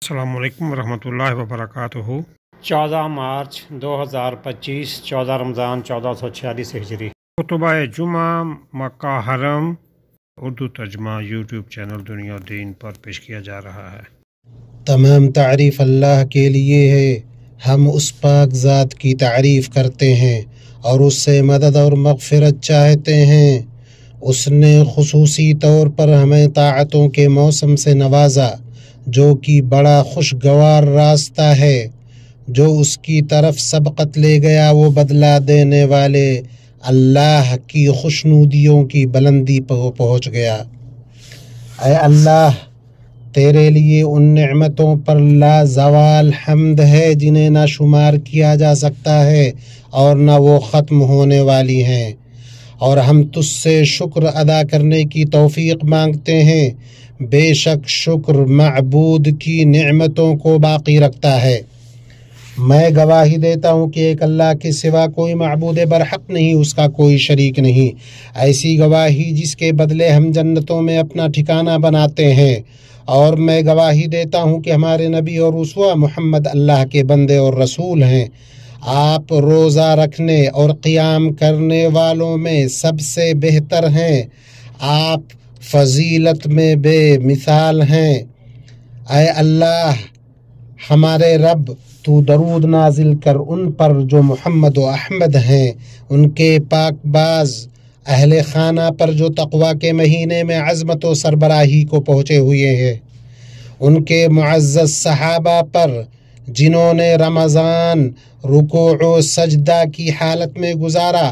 السلام علیکم ورحمۃ اللہ وبرکاتہ۔ 14 مارچ 2025، 14 رمضان 1446 ہجری۔ خطبہ جمعہ مکہ حرم اردو ترجمہ یوٹیوب چینل دنیا دین پر پیش کیا جا رہا ہے۔ تمام تعریف اللہ کے لیے ہے۔ ہم اس پاک ذات کی تعریف کرتے ہیں اور اس سے مدد اور مغفرت چاہتے ہیں۔ اس نے خصوصی طور پر ہمیں طاعتوں کے موسم سے نوازا، جو کہ بڑا خوشگوار راستہ ہے۔ جو اس کی طرف سبقت لے گیا وہ بدلہ دینے والے اللہ کی خوشنودیوں کی بلندی پر پہنچ گیا۔ اے اللہ، تیرے لیے ان نعمتوں پر لا زوال حمد ہے جنہیں نہ شمار کیا جا سکتا ہے اور نہ وہ ختم ہونے والی ہیں، اور ہم تجھ سے شکر ادا کرنے کی توفیق مانگتے ہیں۔ بے شک شکر معبود کی نعمتوں کو باقی رکھتا ہے۔ میں گواہی دیتا ہوں کہ ایک اللہ کے سوا کوئی معبود برحق نہیں، اس کا کوئی شریک نہیں۔ ایسی گواہی جس کے بدلے ہم جنتوں میں اپنا ٹھکانہ بناتے ہیں، اور میں گواہی دیتا ہوں کہ ہمارے نبی اور اسوہ محمد اللہ کے بندے اور رسول ہیں۔ آپ روزہ رکھنے اور قیام کرنے والوں میں سب سے بہتر ہیں۔ آپ فضیلت میں بے مثال ہیں۔ اے اللہ ہمارے رب، تو درود نازل کر ان پر جو محمد و احمد ہیں، ان کے پاک باز اہل خانہ پر جو تقوی کے مہینے میں عظمت و سربراہی کو پہنچے ہوئے ہیں، ان کے معزز صحابہ پر جنہوں نے رمضان رکوع و سجدہ کی حالت میں گزارا،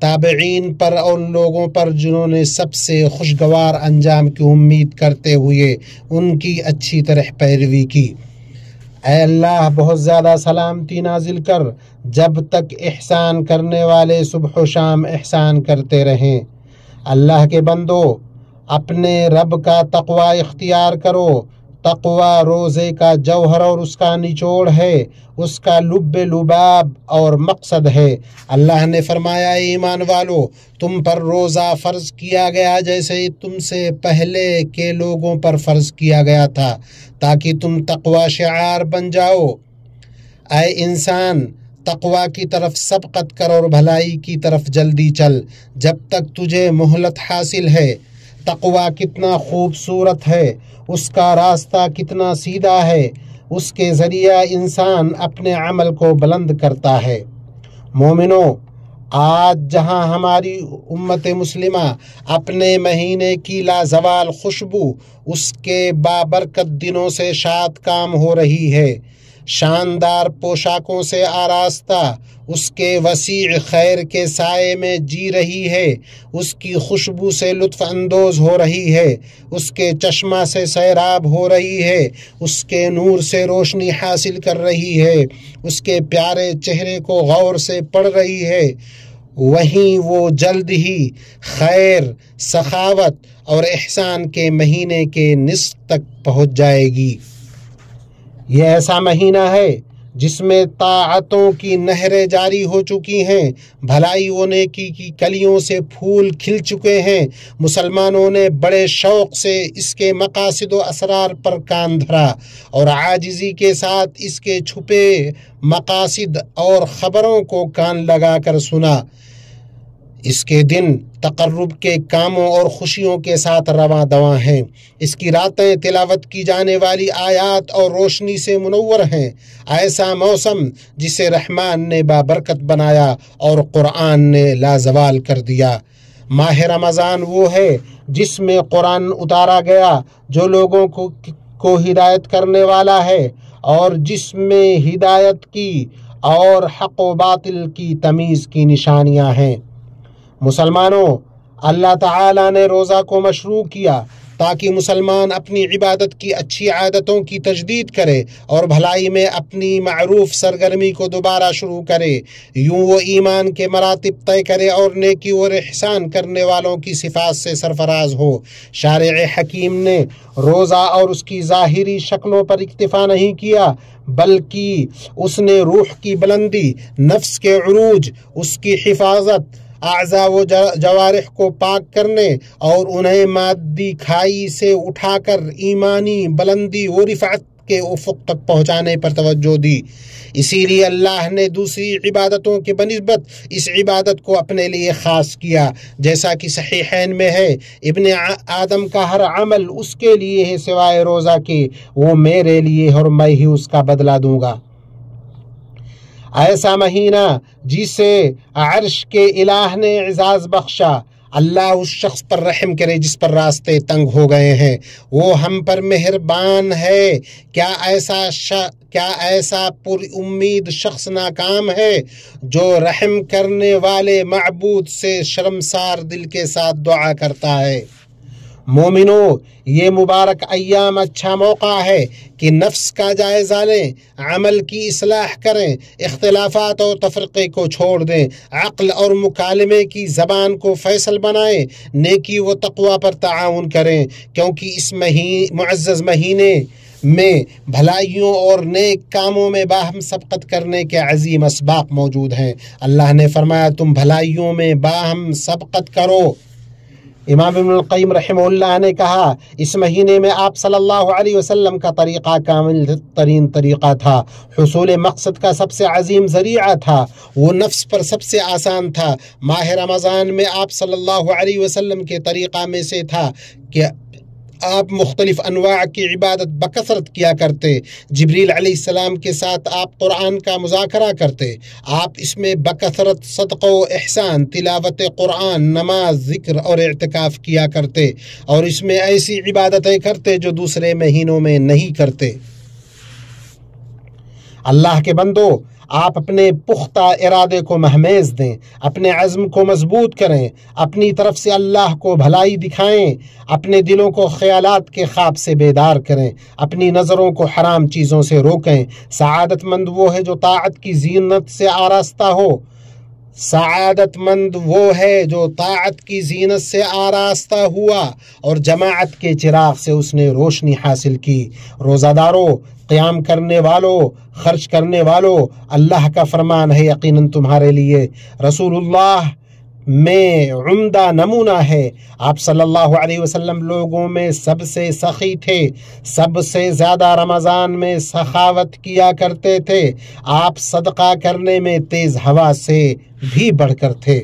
تابعین پر اور ان لوگوں پر جنہوں نے سب سے خوشگوار انجام کی امید کرتے ہوئے ان کی اچھی طرح پیروی کی۔ اے اللہ بہت زیادہ سلامتی نازل کر جب تک احسان کرنے والے صبح و شام احسان کرتے رہیں۔ اللہ کے بندو، اپنے رب کا تقوی اختیار کرو۔ تقوی روزے کا جوہر اور اس کا نچوڑ ہے، اس کا لب لباب اور مقصد ہے۔ اللہ نے فرمایا، اے ایمان والو، تم پر روزہ فرض کیا گیا جیسے تم سے پہلے کے لوگوں پر فرض کیا گیا تھا، تاکہ تم تقوی شعار بن جاؤ۔ اے انسان، تقوی کی طرف سبقت کر اور بھلائی کی طرف جلدی چل جب تک تجھے مہلت حاصل ہے۔ تقوی کتنا خوبصورت ہے، اس کا راستہ کتنا سیدھا ہے، اس کے ذریعہ انسان اپنے عمل کو بلند کرتا ہے۔ مومنو، آج جہاں ہماری امت مسلمہ اپنے مہینے کی لازوال خوشبو اس کے بابرکت دنوں سے شاد کام ہو رہی ہے، شاندار پوشاکوں سے آراستہ اس کے وسیع خیر کے سائے میں جی رہی ہے، اس کی خوشبو سے لطف اندوز ہو رہی ہے، اس کے چشمہ سے سیراب ہو رہی ہے، اس کے نور سے روشنی حاصل کر رہی ہے، اس کے پیارے چہرے کو غور سے پڑھ رہی ہے، وہیں وہ جلد ہی خیر، سخاوت اور احسان کے مہینے کے نصف تک پہنچ جائے گی۔ یہ ایسا مہینہ ہے جس میں طاعتوں کی نہریں جاری ہو چکی ہیں، بھلائی و نیکی کی کلیوں سے پھول کھل چکے ہیں۔ مسلمانوں نے بڑے شوق سے اس کے مقاصد و اسرار پر کان دھرا اور عاجزی کے ساتھ اس کے چھپے مقاصد اور خبروں کو کان لگا کر سنا۔ اس کے دن تقرب کے کاموں اور خوشیوں کے ساتھ رواں دواں ہیں۔ اس کی راتیں تلاوت کی جانے والی آیات اور روشنی سے منور ہیں۔ ایسا موسم جسے رحمان نے بابرکت بنایا اور قرآن نے لازوال کر دیا۔ ماہ رمضان وہ ہے جس میں قرآن اتارا گیا، جو لوگوں کو ہدایت کرنے والا ہے، اور جس میں ہدایت کی اور حق و باطل کی تمیز کی نشانیاں ہیں۔ مسلمانوں، اللہ تعالیٰ نے روزہ کو مشروع کیا تاکہ مسلمان اپنی عبادت کی اچھی عادتوں کی تجدید کرے اور بھلائی میں اپنی معروف سرگرمی کو دوبارہ شروع کرے، یوں وہ ایمان کے مراتب طے کرے اور نیکی اور احسان کرنے والوں کی صفات سے سرفراز ہو۔ شارع حکیم نے روزہ اور اس کی ظاہری شکلوں پر اکتفا نہیں کیا، بلکہ اس نے روح کی بلندی، نفس کے عروج، اس کی حفاظت، اعضاء و جوارح کو پاک کرنے اور انہیں مادی کھائی سے اٹھا کر ایمانی بلندی و رفعت کے افق تک پہنچانے پر توجہ دی۔ اسی لیے اللہ نے دوسری عبادتوں کے بنسبت اس عبادت کو اپنے لیے خاص کیا، جیسا کہ صحیحین میں ہے، ابن آدم کا ہر عمل اس کے لیے ہے سوائے روزہ کے، وہ میرے لیے اور میں ہی اس کا بدلہ دوں گا۔ ایسا مہینہ جسے عرش کے الہ نے اعزاز بخشا، اللہ اس شخص پر رحم کرے جس پر راستے تنگ ہو گئے ہیں، وہ ہم پر مہربان ہے۔ کیا ایسا پر امید شخص ناکام ہے جو رحم کرنے والے معبود سے شرمسار دل کے ساتھ دعا کرتا ہے؟ مومنو، یہ مبارک ایام اچھا موقع ہے کہ نفس کا جائزہ لیں، عمل کی اصلاح کریں، اختلافات اور تفرقے کو چھوڑ دیں، عقل اور مکالمے کی زبان کو فیصل بنائیں، نیکی و تقوی پر تعاون کریں، کیونکہ اس معزز مہینے میں بھلائیوں اور نیک کاموں میں باہم سبقت کرنے کے عظیم اسباق موجود ہیں۔ اللہ نے فرمایا تم بھلائیوں میں باہم سبقت کرو۔ امام ابن القیم رحمہ اللہ نے کہا اس مہینے میں آپ صلی اللہ علیہ وسلم کا طریقہ کامل ترین طریقہ تھا، حصول مقصد کا سب سے عظیم ذریعہ تھا، وہ نفس پر سب سے آسان تھا۔ ماہ رمضان میں آپ صلی اللہ علیہ وسلم کے طریقہ میں سے تھا کہ آپ مختلف انواع کی عبادت بکثرت کیا کرتے۔ جبریل علیہ السلام کے ساتھ آپ قرآن کا مذاکرہ کرتے، آپ اس میں بکثرت صدقہ و احسان، تلاوت قرآن، نماز، ذکر اور اعتکاف کیا کرتے، اور اس میں ایسی عبادتیں کرتے جو دوسرے مہینوں میں نہیں کرتے۔ اللہ کے بندو، آپ اپنے پختہ ارادے کو مہمیز دیں، اپنے عزم کو مضبوط کریں، اپنی طرف سے اللہ کو بھلائی دکھائیں، اپنے دلوں کو خیالات کے خواب سے بیدار کریں، اپنی نظروں کو حرام چیزوں سے روکیں۔ سعادت مند وہ ہے جو طاعت کی زینت سے آراستہ ہو، سعادت مند وہ ہے جو طاعت کی زینت سے آراستہ ہوا اور جماعت کے چراغ سے اس نے روشنی حاصل کی۔ روزہ دارو، قیام کرنے والوں، خرچ کرنے والوں، اللہ کا فرمان ہے یقیناً تمہارے لیے رسول اللہ میں عمدہ نمونہ ہے۔ آپ صلی اللہ علیہ وسلم لوگوں میں سب سے سخی تھے، سب سے زیادہ رمضان میں سخاوت کیا کرتے تھے، آپ صدقہ کرنے میں تیز ہوا سے بھی بڑھ کر تھے۔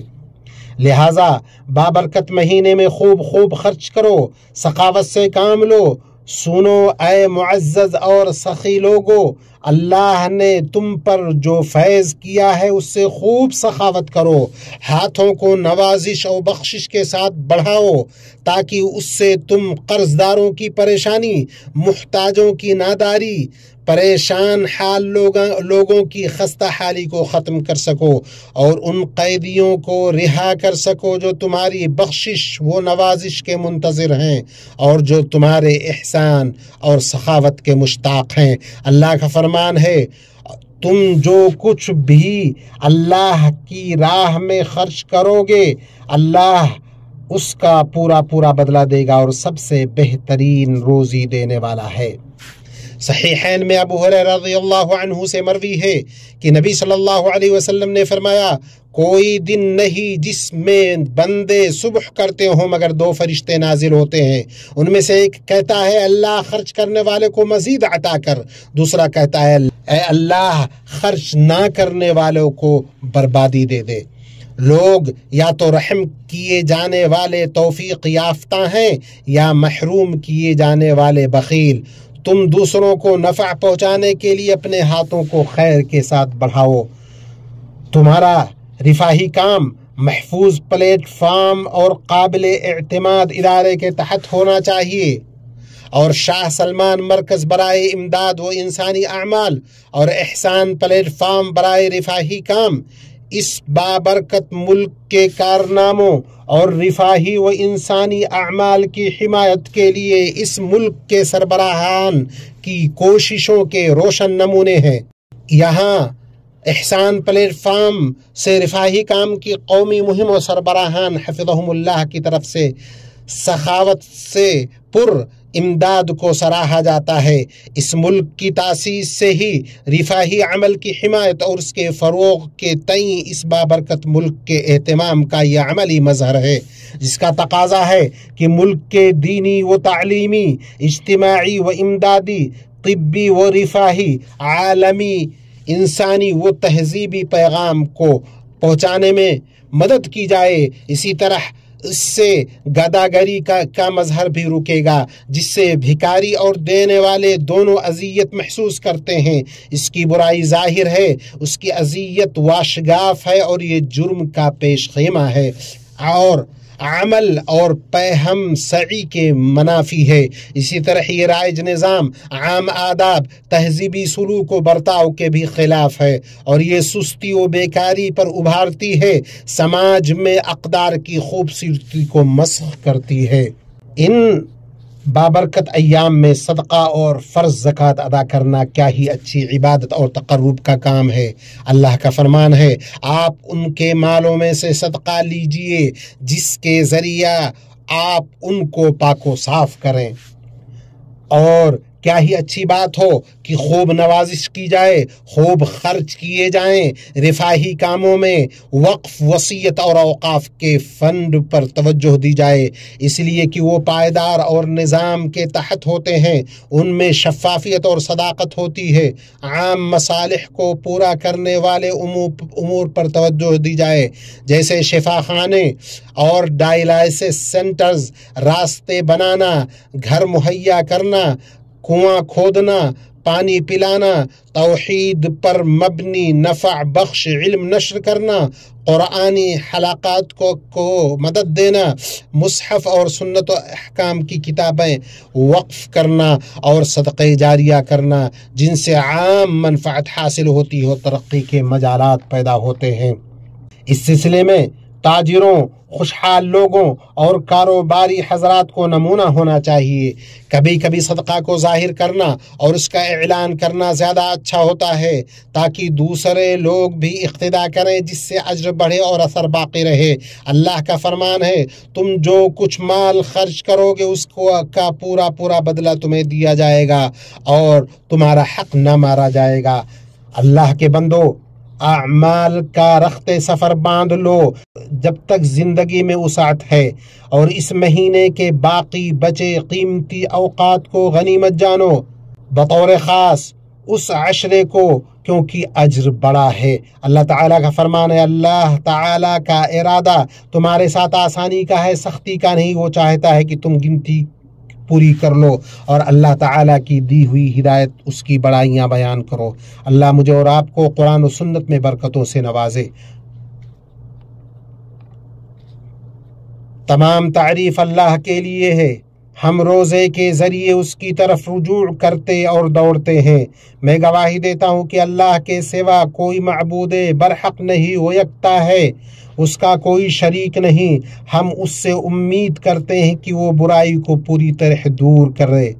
لہٰذا بابرکت مہینے میں خوب خرچ کرو، سخاوت سے کام لو۔ سنو اے معزز اور سخی لوگو، اللہ نے تم پر جو فیض کیا ہے اس سے خوب سخاوت کرو، ہاتھوں کو نوازش اور بخشش کے ساتھ بڑھاؤ تاکہ اس سے تم قرض داروں کی پریشانی، محتاجوں کی ناداری، پریشان حال لوگوں کی خستہ حالی کو ختم کر سکو اور ان قیدیوں کو رہا کر سکو جو تمہاری بخشش و نوازش کے منتظر ہیں اور جو تمہارے احسان اور سخاوت کے مشتاق ہیں۔ اللہ کا فرمان ہے تم جو کچھ بھی اللہ کی راہ میں خرچ کرو گے اللہ اس کا پورا بدلہ دے گا اور سب سے بہترین روزی دینے والا ہے۔ صحیحین میں ابو ہریرہ رضی اللہ عنہ سے مروی ہے کہ نبی صلی اللہ علیہ وسلم نے فرمایا کوئی دن نہیں جس میں بندے صبح کرتے ہوں مگر دو فرشتے نازل ہوتے ہیں، ان میں سے ایک کہتا ہے اللہ خرچ کرنے والے کو مزید عطا کر، دوسرا کہتا ہے اے اللہ خرچ نہ کرنے والوں کو بربادی دے دے۔ لوگ یا تو رحم کیے جانے والے توفیق یافتہ ہیں یا محروم کیے جانے والے بخیل۔ تم دوسروں کو نفع پہنچانے کے لیے اپنے ہاتھوں کو خیر کے ساتھ بڑھاؤ۔ تمہارا رفاہی کام محفوظ پلیٹ فارم اور قابل اعتماد ادارے کے تحت ہونا چاہیے، اور شاہ سلمان مرکز برائے امداد و انسانی اعمال اور احسان پلیٹ فارم برائے رفاہی کام اس بابرکت ملک کے کارناموں اور رفاہی و انسانی اعمال کی حمایت کے لیے اس ملک کے سربراہان کی کوششوں کے روشن نمونے ہیں۔ یہاں احسان پلیٹ فارم سے رفاہی کام کی قومی مہم و سربراہان حفظہم اللہ کی طرف سے سخاوت سے پر امداد کو سراہا جاتا ہے۔ اس ملک کی تاسیس سے ہی رفاہی عمل کی حمایت اور اس کے فروغ کے تئیں اس بابرکت ملک کے اہتمام کا یہ عملی مظہر ہے، جس کا تقاضا ہے کہ ملک کے دینی و تعلیمی، اجتماعی و امدادی طبی و رفاہی عالمی انسانی و تہذیبی پیغام کو پہنچانے میں مدد کی جائے۔ اسی طرح اس سے گداگری کا مظہر بھی رکے گا، جس سے بھکاری اور دینے والے دونوں اذیت محسوس کرتے ہیں۔ اس کی برائی ظاہر ہے، اس کی اذیت واشگاف ہے اور یہ جرم کا پیش خیمہ ہے، اور عمل اور پیہم سعی کے منافی ہے۔ اسی طرح یہ رائج نظام عام آداب، تہذیبی سلوک و برتاؤ کے بھی خلاف ہے، اور یہ سستی و بیکاری پر ابھارتی ہے، سماج میں اقدار کی خوبصورتی کو مسخ کرتی ہے۔ ان بابرکت ایام میں صدقہ اور فرض زکوٰۃ ادا کرنا کیا ہی اچھی عبادت اور تقرب کا کام ہے۔ اللہ کا فرمان ہے، آپ ان کے مالوں میں سے صدقہ لیجئے جس کے ذریعہ آپ ان کو پاک و صاف کریں، اور کیا ہی اچھی بات ہو کہ خوب نوازش کی جائے، خوب خرچ کیے جائیں، رفاہی کاموں میں وقف، وصیت اور اوقاف کے فنڈ پر توجہ دی جائے، اس لیے کہ وہ پائیدار اور نظام کے تحت ہوتے ہیں، ان میں شفافیت اور صداقت ہوتی ہے۔ عام مصالح کو پورا کرنے والے امور پر توجہ دی جائے، جیسے شفا خانے اور ڈائلائسس سینٹرز، راستے بنانا، گھر مہیا کرنا، کنواں کھودنا، پانی پلانا، توحید پر مبنی نفع بخش علم نشر کرنا، قرآنی حلقات کو مدد دینا، مصحف اور سنت و احکام کی کتابیں وقف کرنا، اور صدقہ جاریہ کرنا جن سے عام منفعت حاصل ہوتی ہو، ترقی کے مجالات پیدا ہوتے ہیں۔ اس سلسلے میں تاجروں، خوشحال لوگوں اور کاروباری حضرات کو نمونہ ہونا چاہیے۔ کبھی کبھی صدقہ کو ظاہر کرنا اور اس کا اعلان کرنا زیادہ اچھا ہوتا ہے، تاکہ دوسرے لوگ بھی اقتداء کریں، جس سے اجر بڑھے اور اثر باقی رہے۔ اللہ کا فرمان ہے، تم جو کچھ مال خرچ کرو گے اس کا پورا بدلہ تمہیں دیا جائے گا، اور تمہارا حق نہ مارا جائے گا۔ اللہ کے بندو، اعمال کا رخت سفر باندھ لو جب تک زندگی میں وسعت ہے، اور اس مہینے کے باقی بچے قیمتی اوقات کو غنیمت جانو، بطور خاص اس عشرے کو، کیونکہ اجر بڑا ہے۔ اللہ تعالیٰ کا فرمان ہے، اللہ تعالیٰ کا ارادہ تمہارے ساتھ آسانی کا ہے، سختی کا نہیں۔ وہ چاہتا ہے کہ تم گنتی پوری کر لو اور اللہ تعالیٰ کی دی ہوئی ہدایت، اس کی بڑائیاں بیان کرو۔ اللہ مجھے اور آپ کو قرآن و سنت میں برکتوں سے نوازے۔ تمام تعریف اللہ کے لیے ہے، ہم روزے کے ذریعے اس کی طرف رجوع کرتے اور دوڑتے ہیں۔ میں گواہی دیتا ہوں کہ اللہ کے سوا کوئی معبود برحق نہیں، وہ یکتا ہے، اس کا کوئی شریک نہیں۔ ہم اس سے امید کرتے ہیں کہ وہ برائی کو پوری طرح دور کرے،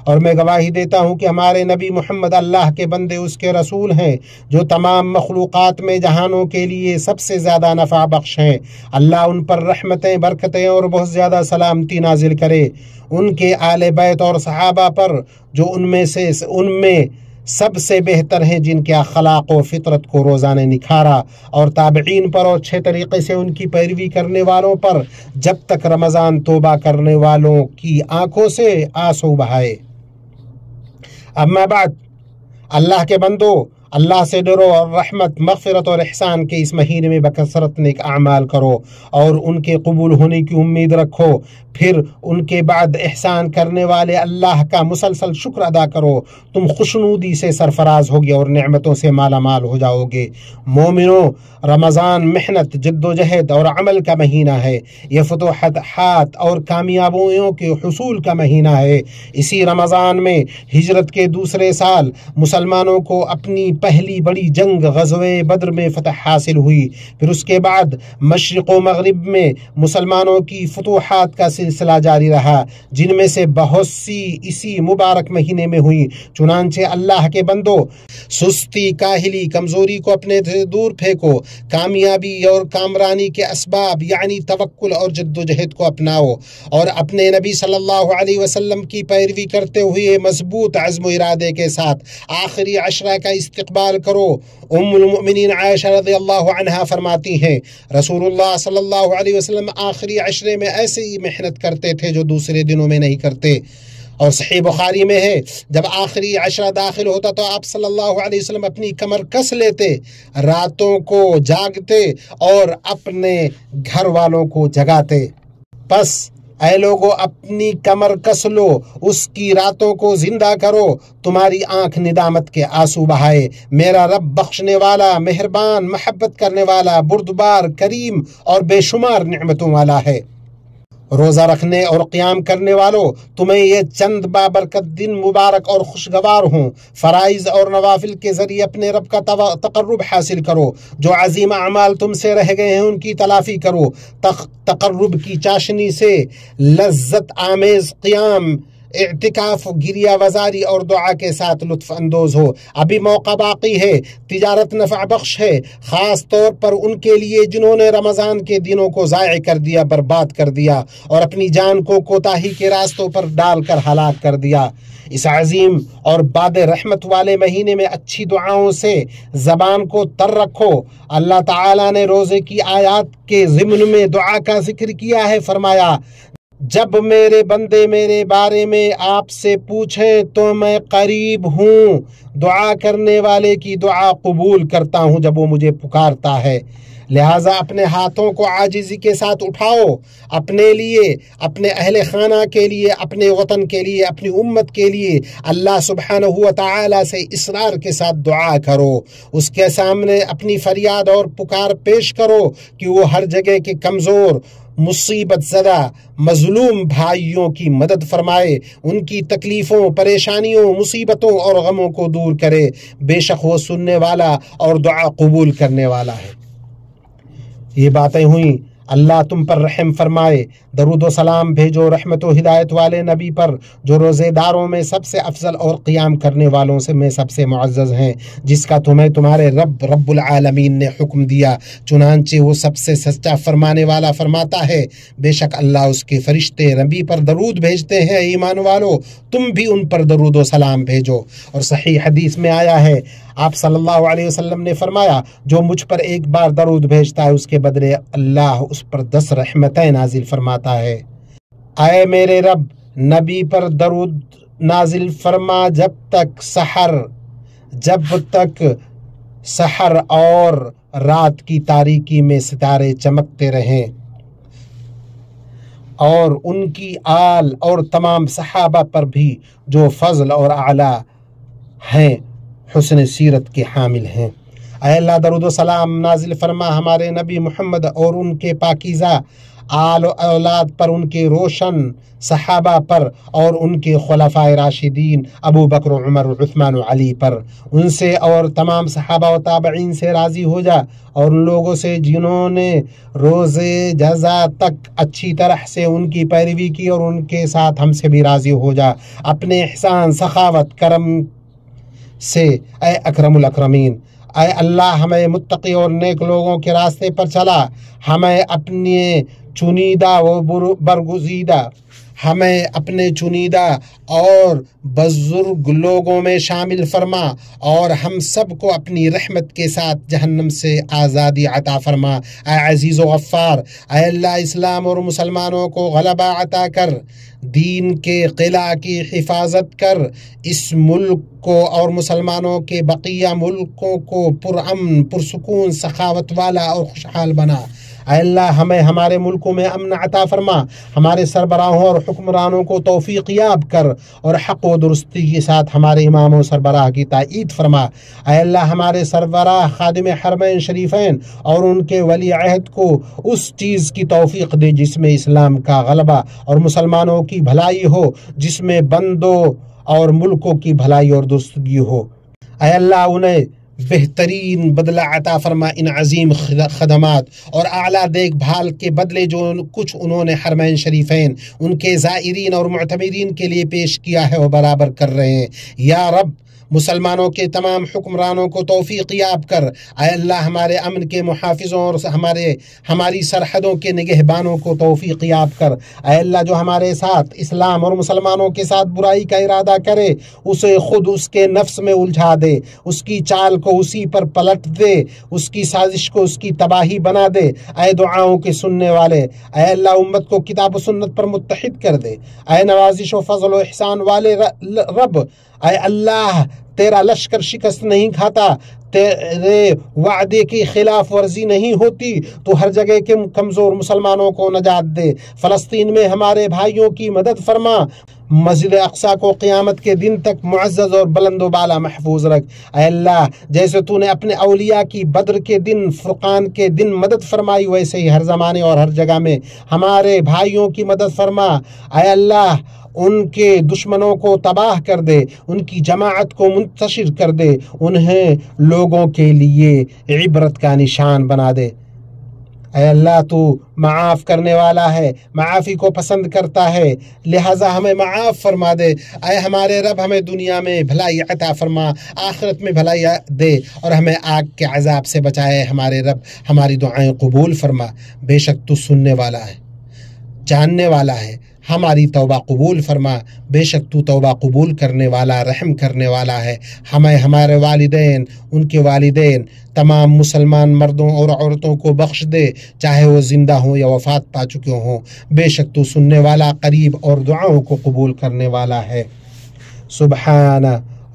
اور میں گواہی دیتا ہوں کہ ہمارے نبی محمد اللہ کے بندے، اس کے رسول ہیں، جو تمام مخلوقات میں جہانوں کے لیے سب سے زیادہ نفع بخش ہیں۔ اللہ ان پر رحمتیں، برکتیں اور بہت زیادہ سلامتی نازل کرے، ان کے آل بیت اور صحابہ پر، جو ان میں سب سے بہتر ہیں، جن کے اخلاق و فطرت کو روزہ نے نکھارا، اور تابعین پر اور اچھے طریقے سے ان کی پیروی کرنے والوں پر، جب تک رمضان توبہ کرنے والوں کی آنکھوں سے آنسو بہائے۔ اما بعد، اللہ کے بندو، اللہ سے ڈرو اور رحمت، مغفرت اور احسان کے اس مہینے میں بکثرت نیک اعمال کرو اور ان کے قبول ہونے کی امید رکھو۔ پھر ان کے بعد احسان کرنے والے اللہ کا مسلسل شکر ادا کرو، تم خوشنودی سے سرفراز ہوگے اور نعمتوں سے مالا مال ہو جاؤ گے۔ مومنوں، رمضان محنت، جد و جہد اور عمل کا مہینہ ہے، یہ فتوحات اور کامیابیوں کے حصول کا مہینہ ہے۔ اسی رمضان میں ہجرت کے دوسرے سال مسلمانوں کو اپنی پہلی بڑی جنگ غزوہ بدر میں فتح حاصل ہوئی۔ پھر اس کے بعد مشرق و مغرب میں مسلمانوں کی فتوحات کا سلسلہ جاری رہا، جن میں سے بہت سی اسی مبارک مہینے میں ہوئی۔ چنانچہ اللہ کے بندو، سستی، کاہلی، کمزوری کو اپنے سے دور پھینکو، کامیابی اور کامرانی کے اسباب یعنی توکل اور جد و جہد کو اپناؤ، اور اپنے نبی صلی اللہ علیہ وسلم کی پیروی کرتے ہوئے مضبوط عزم و ارادے کے ساتھ آخری عشرہ کا استقبال کرو۔ ام المؤمنین عائشہ رضی اللہ عنہا فرماتی ہیں، رسول اللہ صلی اللہ علیہ وسلم آخری عشرے میں ایسے ہی محنت کرتے تھے جو دوسرے دنوں میں نہیں کرتے، اور صحیح بخاری میں ہے جب آخری عشرہ داخل ہوتا تو آپ صلی اللہ علیہ وسلم اپنی کمر کس لیتے، راتوں کو جاگتے اور اپنے گھر والوں کو جگاتے۔ پس اے لوگو اپنی کمر کس لو، اس کی راتوں کو زندہ کرو، تمہاری آنکھ ندامت کے آنسو بہائے۔ میرا رب بخشنے والا، مہربان، محبت کرنے والا، بردبار، کریم اور بے شمار نعمتوں والا ہے۔ روزہ رکھنے اور قیام کرنے والوں، تمہیں یہ چند بابرکت دن مبارک اور خوشگوار ہوں۔ فرائض اور نوافل کے ذریعے اپنے رب کا تقرب حاصل کرو۔ جو عظیم اعمال تم سے رہ گئے ہیں ان کی تلافی کرو۔ تقرب کی چاشنی سے لذت آمیز قیام، اعتکاف، گریہ وزاری اور دعا کے ساتھ لطف اندوز ہو۔ ابھی موقع باقی ہے، تجارت نفع بخش ہے، خاص طور پر ان کے لیے جنہوں نے رمضان کے دنوں کو ضائع کر دیا، برباد کر دیا اور اپنی جان کو کوتاہی کے راستوں پر ڈال کر ہلاک کر دیا۔ اس عظیم اور باد رحمت والے مہینے میں اچھی دعاؤں سے زبان کو تر رکھو۔ اللہ تعالیٰ نے روزے کی آیات کے ضمن میں دعا کا ذکر کیا ہے، فرمایا جب میرے بندے میرے بارے میں آپ سے پوچھیں تو میں قریب ہوں، دعا کرنے والے کی دعا قبول کرتا ہوں جب وہ مجھے پکارتا ہے۔ لہٰذا اپنے ہاتھوں کو عاجزی کے ساتھ اٹھاؤ، اپنے لیے، اپنے اہل خانہ کے لیے، اپنے وطن کے لیے، اپنی امت کے لیے اللہ سبحانہ و تعالی سے اصرار کے ساتھ دعا کرو۔ اس کے سامنے اپنی فریاد اور پکار پیش کرو کہ وہ ہر جگہ کے کمزور، مصیبت زدہ، مظلوم بھائیوں کی مدد فرمائے، ان کی تکلیفوں، پریشانیوں، مصیبتوں اور غموں کو دور کرے۔ بے شک وہ سننے والا اور دعا قبول کرنے والا ہے۔ یہ باتیں ہوئیں، اللہ تم پر رحم فرمائے۔ درود و سلام بھیجو رحمت و ہدایت والے نبی پر جو روزے داروں میں سب سے افضل اور قیام کرنے والوں سے میں سب سے معزز ہیں، جس کا تمہیں تمہارے رب العالمین نے حکم دیا۔ چنانچہ وہ سب سے سچا فرمانے والا فرماتا ہے، بے شک اللہ اس کے فرشتے نبی پر درود بھیجتے ہیں۔ ایمان والو تم بھی ان پر درود و سلام بھیجو۔ اور صحیح حدیث میں آیا ہے، آپ صلی اللہ علیہ وسلم نے فرمایا جو مجھ پر ایک بار درود بھیجتا ہے اس کے بدلے اللہ اس پر 10 رحمتیں نازل فرماتا ہے۔ اے میرے رب نبی پر درود نازل فرما جب تک سحر اور رات کی تاریکی میں ستارے چمکتے رہیں، اور ان کی آل اور تمام صحابہ پر بھی جو فضل اور اعلیٰ ہیں، حسن سیرت کے حامل ہیں۔ اے اللہ درود و سلام نازل فرما ہمارے نبی محمد اور ان کے پاکیزہ آل و اولاد پر، ان کے روشن صحابہ پر اور ان کے خلفاء راشدین ابو بکر، عمر، عثمان و علی پر، ان سے اور تمام صحابہ و تابعین سے راضی ہو جا، اور ان لوگوں سے جنہوں نے روزے جزا تک اچھی طرح سے ان کی پیروی کی، اور ان کے ساتھ ہم سے بھی راضی ہو جا اپنے احسان، سخاوت، کرم سے اے اکرم الاکرمین۔ اے اللہ ہمیں متقی اور نیک لوگوں کے راستے پر چلا، ہمیں اپنے چنیدہ اور بزرگ لوگوں میں شامل فرما، اور ہم سب کو اپنی رحمت کے ساتھ جہنم سے آزادی عطا فرما۔ اے عزیز و غفار، اے اللہ اسلام اور مسلمانوں کو غلبہ عطا کر، دین کے قلعہ کی حفاظت کر، اس ملک کو اور مسلمانوں کے بقیہ ملکوں کو پرامن، پرسکون، سخاوت والا اور خوشحال بنا۔ اے اللہ ہمیں ہمارے ملکوں میں امن عطا فرما، ہمارے سربراہوں اور حکمرانوں کو توفیق یاب کر، اور حق و درستی کے ساتھ ہمارے امام و سربراہ کی تائید فرما۔ اے اللہ ہمارے سربراہ خادم حرمین شریفین اور ان کے ولی عہد کو اس چیز کی توفیق دے جس میں اسلام کا غلبہ اور مسلمانوں کی بھلائی ہو، جس میں بندوں اور ملکوں کی بھلائی اور درستگی ہو۔ اے اللہ انہیں بہترین بدلہ عطا فرما ان عظیم خدمات اور اعلیٰ دیکھ بھال کے بدلے جو کچھ انہوں نے حرمین شریفین ان کے زائرین اور معتمرین کے لیے پیش کیا ہے وہ برابر کر رہے ہیں۔ یا رب مسلمانوں کے تمام حکمرانوں کو توفیق یاب کر، اے اللہ ہمارے امن کے محافظوں اور ہماری سرحدوں کے نگہبانوں کو توفیق یاب کر، اے اللہ جو ہمارے ساتھ اسلام اور مسلمانوں کے ساتھ برائی کا ارادہ کرے اسے خود اس کے نفس میں الجھا دے، اس کی چال کو اسی پر پلٹ دے، اس کی سازش کو اس کی تباہی بنا دے۔ اے دعاؤں کے سننے والے، اے اللہ امت کو کتاب و سنت پر متحد کر دے، اے نوازش و فضل و احسان والے رب، اے اللہ تیرا لشکر شکست نہیں کھاتا، تیرے وعدے کی خلاف ورزی نہیں ہوتی، تو ہر جگہ کے کمزور مسلمانوں کو نجات دے، فلسطین میں ہمارے بھائیوں کی مدد فرما، مسجد اقصیٰ کو قیامت کے دن تک معزز اور بلند و بالا محفوظ رکھ۔ اے اللہ جیسے تو نے اپنے اولیاء کی بدر کے دن، فرقان کے دن مدد فرمائی، ویسے ہی ہر زمانے اور ہر جگہ میں ہمارے بھائیوں کی مدد فرما۔ اے اللہ ان کے دشمنوں کو تباہ کر دے، ان کی جماعت کو منتشر کر دے، انہیں لوگوں کے لیے عبرت کا نشان بنا دے۔ اے اللہ تو معاف کرنے والا ہے، معافی کو پسند کرتا ہے، لہٰذا ہمیں معاف فرما دے۔ اے ہمارے رب ہمیں دنیا میں بھلائی عطا فرما، آخرت میں بھلائی دے، اور ہمیں آگ کے عذاب سے بچائے۔ ہمارے رب ہماری دعائیں قبول فرما، بے شک تو سننے والا ہے، جاننے والا ہے، ہماری توبہ قبول فرما، بے شک تو توبہ قبول کرنے والا، رحم کرنے والا ہے۔ ہمیں، ہمارے والدین، ان کے والدین، تمام مسلمان مردوں اور عورتوں کو بخش دے، چاہے وہ زندہ ہوں یا وفات پا چکے ہوں، بے شک تو سننے والا، قریب اور دعاؤں کو قبول کرنے والا ہے۔ سبحان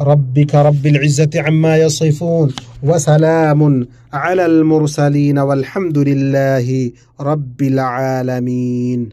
ربک رب العزت عما یصفون وسلام علی المرسلین والحمد للہ رب العالمین۔